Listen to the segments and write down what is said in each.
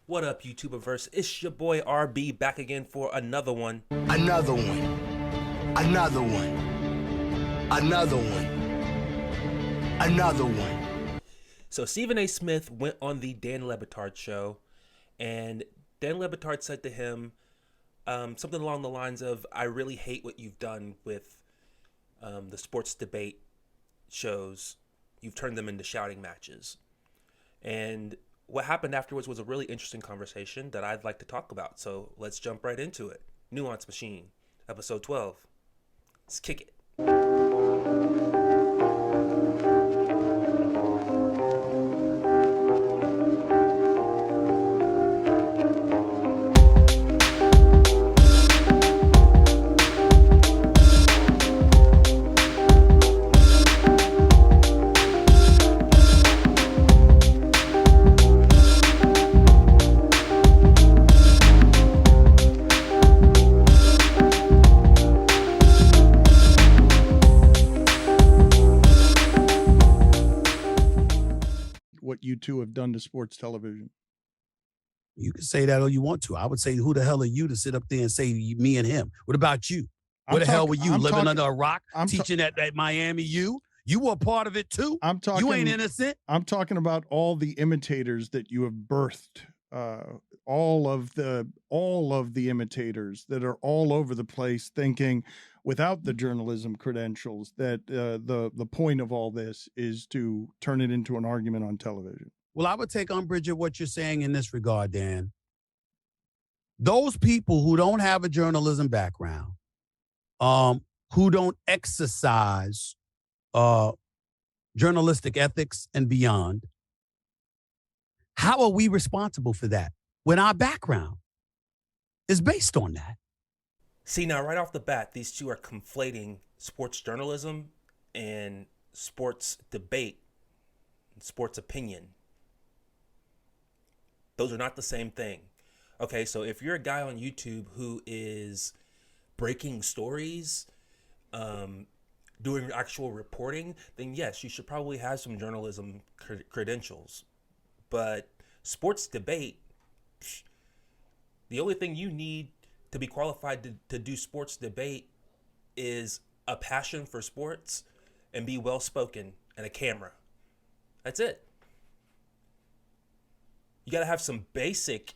What up, YouTuberverse? It's your boy RB back again for another one. Another one. Another one. Another one. Another one. So Stephen A. Smith went on the Dan LeBatard show, and Dan LeBatard said to him something along the lines of, "I really hate what you've done with the sports debate shows. You've turned them into shouting matches." And what happened afterwards was a really interesting conversation that I'd like to talk about. So let's jump right into it. Nuance Machine, episode 12. Let's kick it. What you two have done to sports television. You can say that all you want to. I would say, who the hell are you to sit up there and say me and him? What about you? What the hell were you, living under a rock, teaching at Miami U? You were a part of it too. I'm talking. You ain't innocent. I'm talking about all the imitators that you have birthed. All of the imitators that are all over the place, thinking without the journalism credentials that the point of all this is to turn it into an argument on television. Well, I would take umbrage at what you're saying in this regard, Dan. Those people who don't have a journalism background, who don't exercise journalistic ethics and beyond, how are we responsible for that when our background is based on that? See, now right off the bat, these two are conflating sports journalism and sports debate and sports opinion. Those are not the same thing. Okay, so if you're a guy on YouTube who is breaking stories, doing actual reporting, then yes, you should probably have some journalism credentials. But sports debate, the only thing you need to be qualified to do sports debate is a passion for sports and be well-spoken and a camera. That's it. You got to have some basic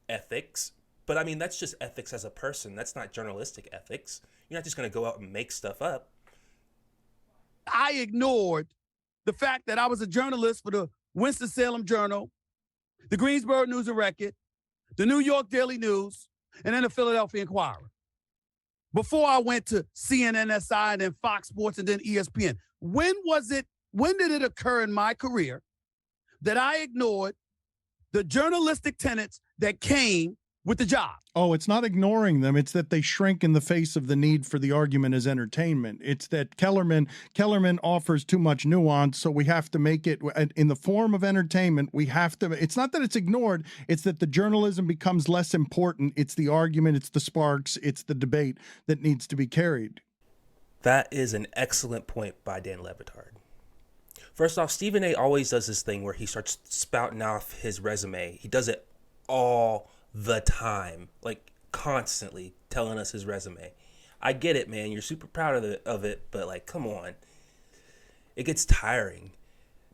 ethics, but I mean, that's just ethics as a person. That's not journalistic ethics. You're not just going to go out and make stuff up. I ignored the fact that I was a journalist for the Winston-Salem Journal, the Greensboro News and Record, the New York Daily News, and then the Philadelphia Inquirer. Before I went to CNNSI and then Fox Sports and then ESPN. When did it occur in my career that I ignored the journalistic tenets that came with the job? Oh, it's not ignoring them. It's that they shrink in the face of the need for the argument as entertainment. It's that Kellerman offers too much nuance, so we have to make it in the form of entertainment. We have to. It's not that it's ignored. It's that the journalism becomes less important. It's the argument. It's the sparks. It's the debate that needs to be carried. That is an excellent point by Dan LeBatard. First off, Stephen A. always does this thing where he starts spouting off his resume. He does it all the time, like constantly telling us his resume. I get it, man. You're super proud of it, but like, come on. It gets tiring.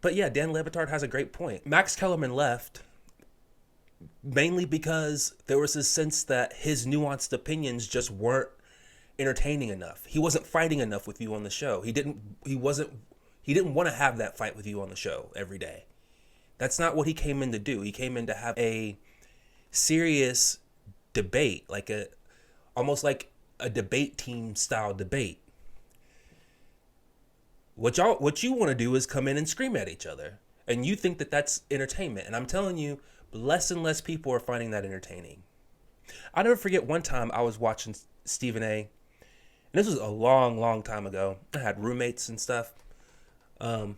But yeah, Dan LeBatard has a great point. Max Kellerman left mainly because there was this sense that his nuanced opinions just weren't entertaining enough. He wasn't fighting enough with you on the show. He didn't want to have that fight with you on the show every day. That's not what he came in to do. He came in to have a serious debate, almost like a debate team style debate. What you want to do is come in and scream at each other, and you think that that's entertainment. And I'm telling you, less and less people are finding that entertaining. I'll never forget one time I was watching Stephen A. And this was a long time ago. I had roommates and stuff. One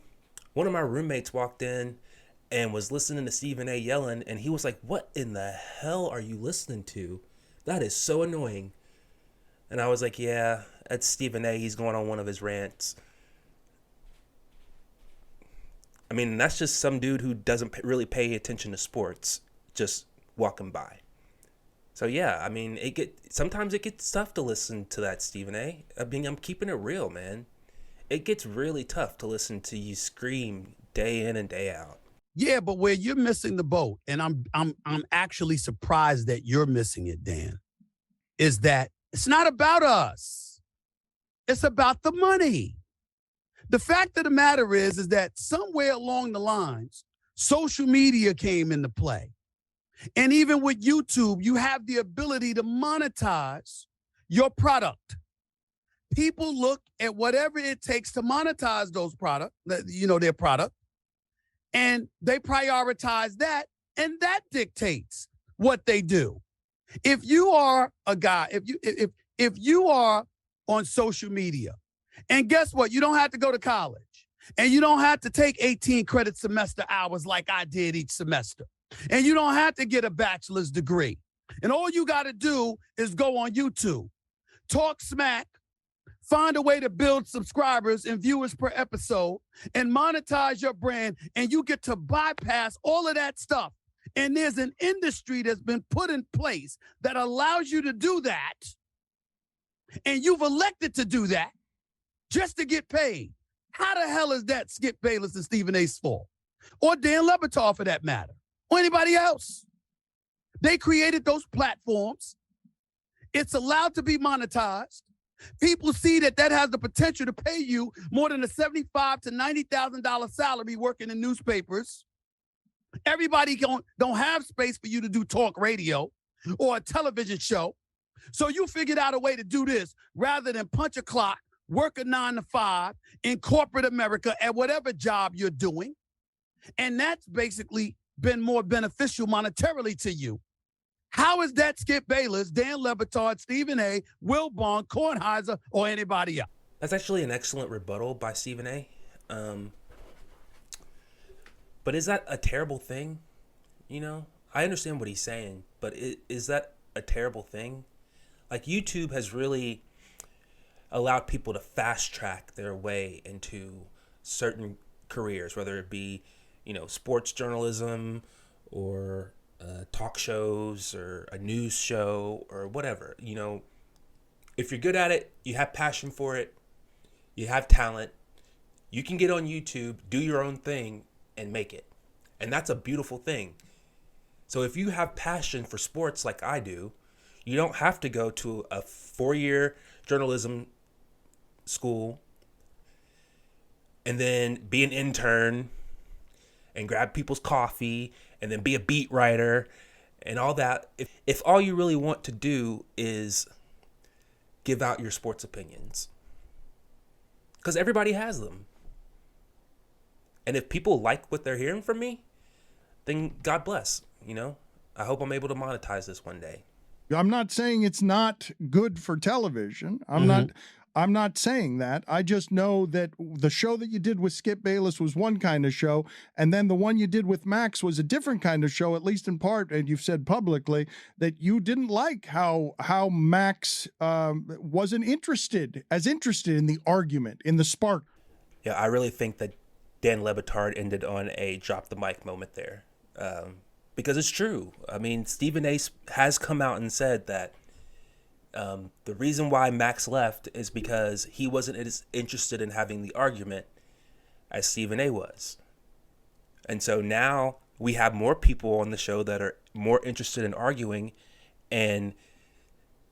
of my roommates walked in and was listening to Stephen A. yelling, and he was like, "What in the hell are you listening to? That is so annoying." And I was like, "Yeah, that's Stephen A. He's going on one of his rants." I mean, that's just some dude who doesn't really pay attention to sports, just walking by. So yeah, I mean, sometimes it gets tough to listen to that, Stephen A. I mean, I'm keeping it real, man. It gets really tough to listen to you scream day in and day out. Yeah, but where you're missing the boat, and I'm actually surprised that you're missing it, Dan, is that it's not about us. It's about the money. The fact of the matter is that somewhere along the lines, social media came into play. And even with YouTube, you have the ability to monetize your product. People look at whatever it takes to monetize those products, their product, and they prioritize that, and that dictates what they do. If you are a guy, if you are on social media, and guess what? You don't have to go to college, and you don't have to take 18 credit semester hours like I did each semester. And you don't have to get a bachelor's degree. And all you got to do is go on YouTube, talk smack, find a way to build subscribers and viewers per episode, and monetize your brand, and you get to bypass all of that stuff. And there's an industry that's been put in place that allows you to do that, and you've elected to do that just to get paid. How the hell is that Skip Bayless and Stephen A's fault? Or Dan LeBatard, for that matter? Or anybody else? They created those platforms. It's allowed to be monetized. People see that has the potential to pay you more than a $75,000 to $90,000 salary working in newspapers. Everybody don't have space for you to do talk radio or a television show. So you figured out a way to do this rather than punch a clock, work a 9 to 5 in corporate America at whatever job you're doing. And that's basically been more beneficial monetarily to you. How is that Skip Bayless, Dan LeBatard, Stephen A., Will Bond, Kornheiser, or anybody else? That's actually an excellent rebuttal by Stephen A. But is that a terrible thing? I understand what he's saying, but is that a terrible thing? Like, YouTube has really allowed people to fast track their way into certain careers, whether it be sports journalism or talk shows or a news show or whatever. If you're good at it, you have passion for it, you have talent, you can get on YouTube, do your own thing, and make it. And that's a beautiful thing. So if you have passion for sports like I do, you don't have to go to a 4-year journalism school and then be an intern and grab people's coffee and then be a beat writer and all that. If all you really want to do is give out your sports opinions, because everybody has them. And if people like what they're hearing from me, then God bless, I hope I'm able to monetize this one day. I'm not saying it's not good for television. I'm not saying that. I just know that the show that you did with Skip Bayless was one kind of show, and then the one you did with Max was a different kind of show, at least in part, and you've said publicly that you didn't like how Max wasn't interested in the argument, in the spark. Yeah, I really think that Dan LeBatard ended on a drop the mic moment there. Because it's true. I mean, Stephen A. has come out and said that the reason why Max left is because he wasn't as interested in having the argument as Stephen A. was. And so now we have more people on the show that are more interested in arguing, and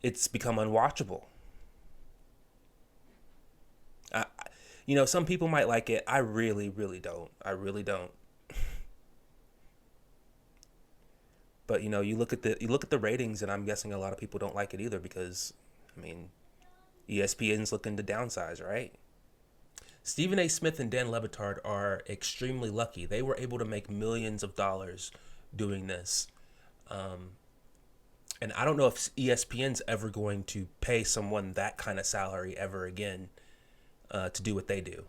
it's become unwatchable. Some people might like it. I really, really don't. I really don't. But you look at the ratings, and I'm guessing a lot of people don't like it either because, ESPN's looking to downsize, right? Stephen A. Smith and Dan LeBatard are extremely lucky. They were able to make millions of dollars doing this, and I don't know if ESPN's ever going to pay someone that kind of salary ever again to do what they do.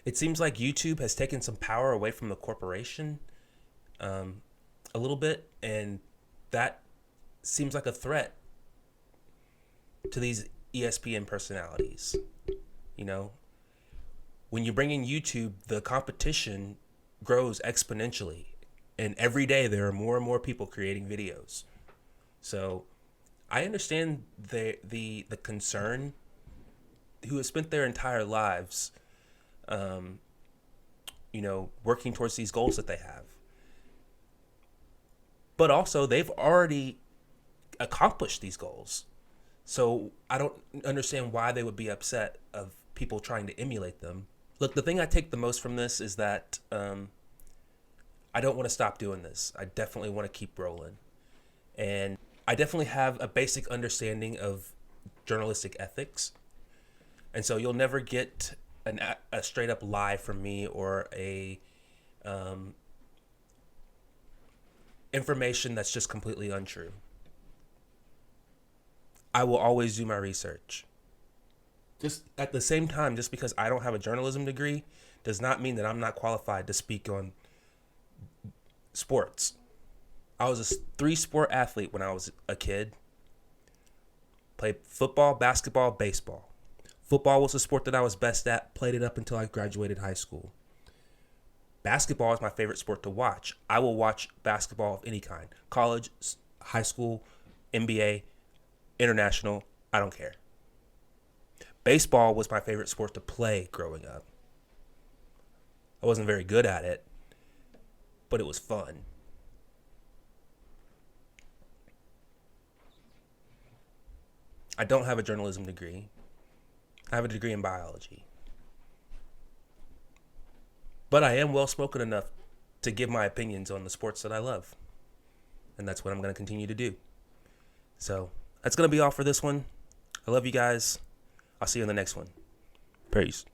It seems like YouTube has taken some power away from the corporation. A little bit, and that seems like a threat to these ESPN personalities. When you bring in YouTube, the competition grows exponentially, And every day there are more and more people creating videos. So I understand the concern, who have spent their entire lives, working towards these goals that they have. But also, they've already accomplished these goals. So I don't understand why they would be upset of people trying to emulate them. Look, the thing I take the most from this is that I don't want to stop doing this. I definitely want to keep rolling. And I definitely have a basic understanding of journalistic ethics. And so you'll never get a straight up lie from me or a information that's just completely untrue. I will always do my research. Just at the same time, just because I don't have a journalism degree does not mean that I'm not qualified to speak on sports. I was a 3-sport athlete when I was a kid. Played football, basketball, baseball. Football was the sport that I was best at, played it up until I graduated high school. Basketball is my favorite sport to watch. I will watch basketball of any kind. College, high school, NBA, international, I don't care. Baseball was my favorite sport to play growing up. I wasn't very good at it, but it was fun. I don't have a journalism degree. I have a degree in biology. But I am well-spoken enough to give my opinions on the sports that I love. And that's what I'm going to continue to do. So that's going to be all for this one. I love you guys. I'll see you in the next one. Peace.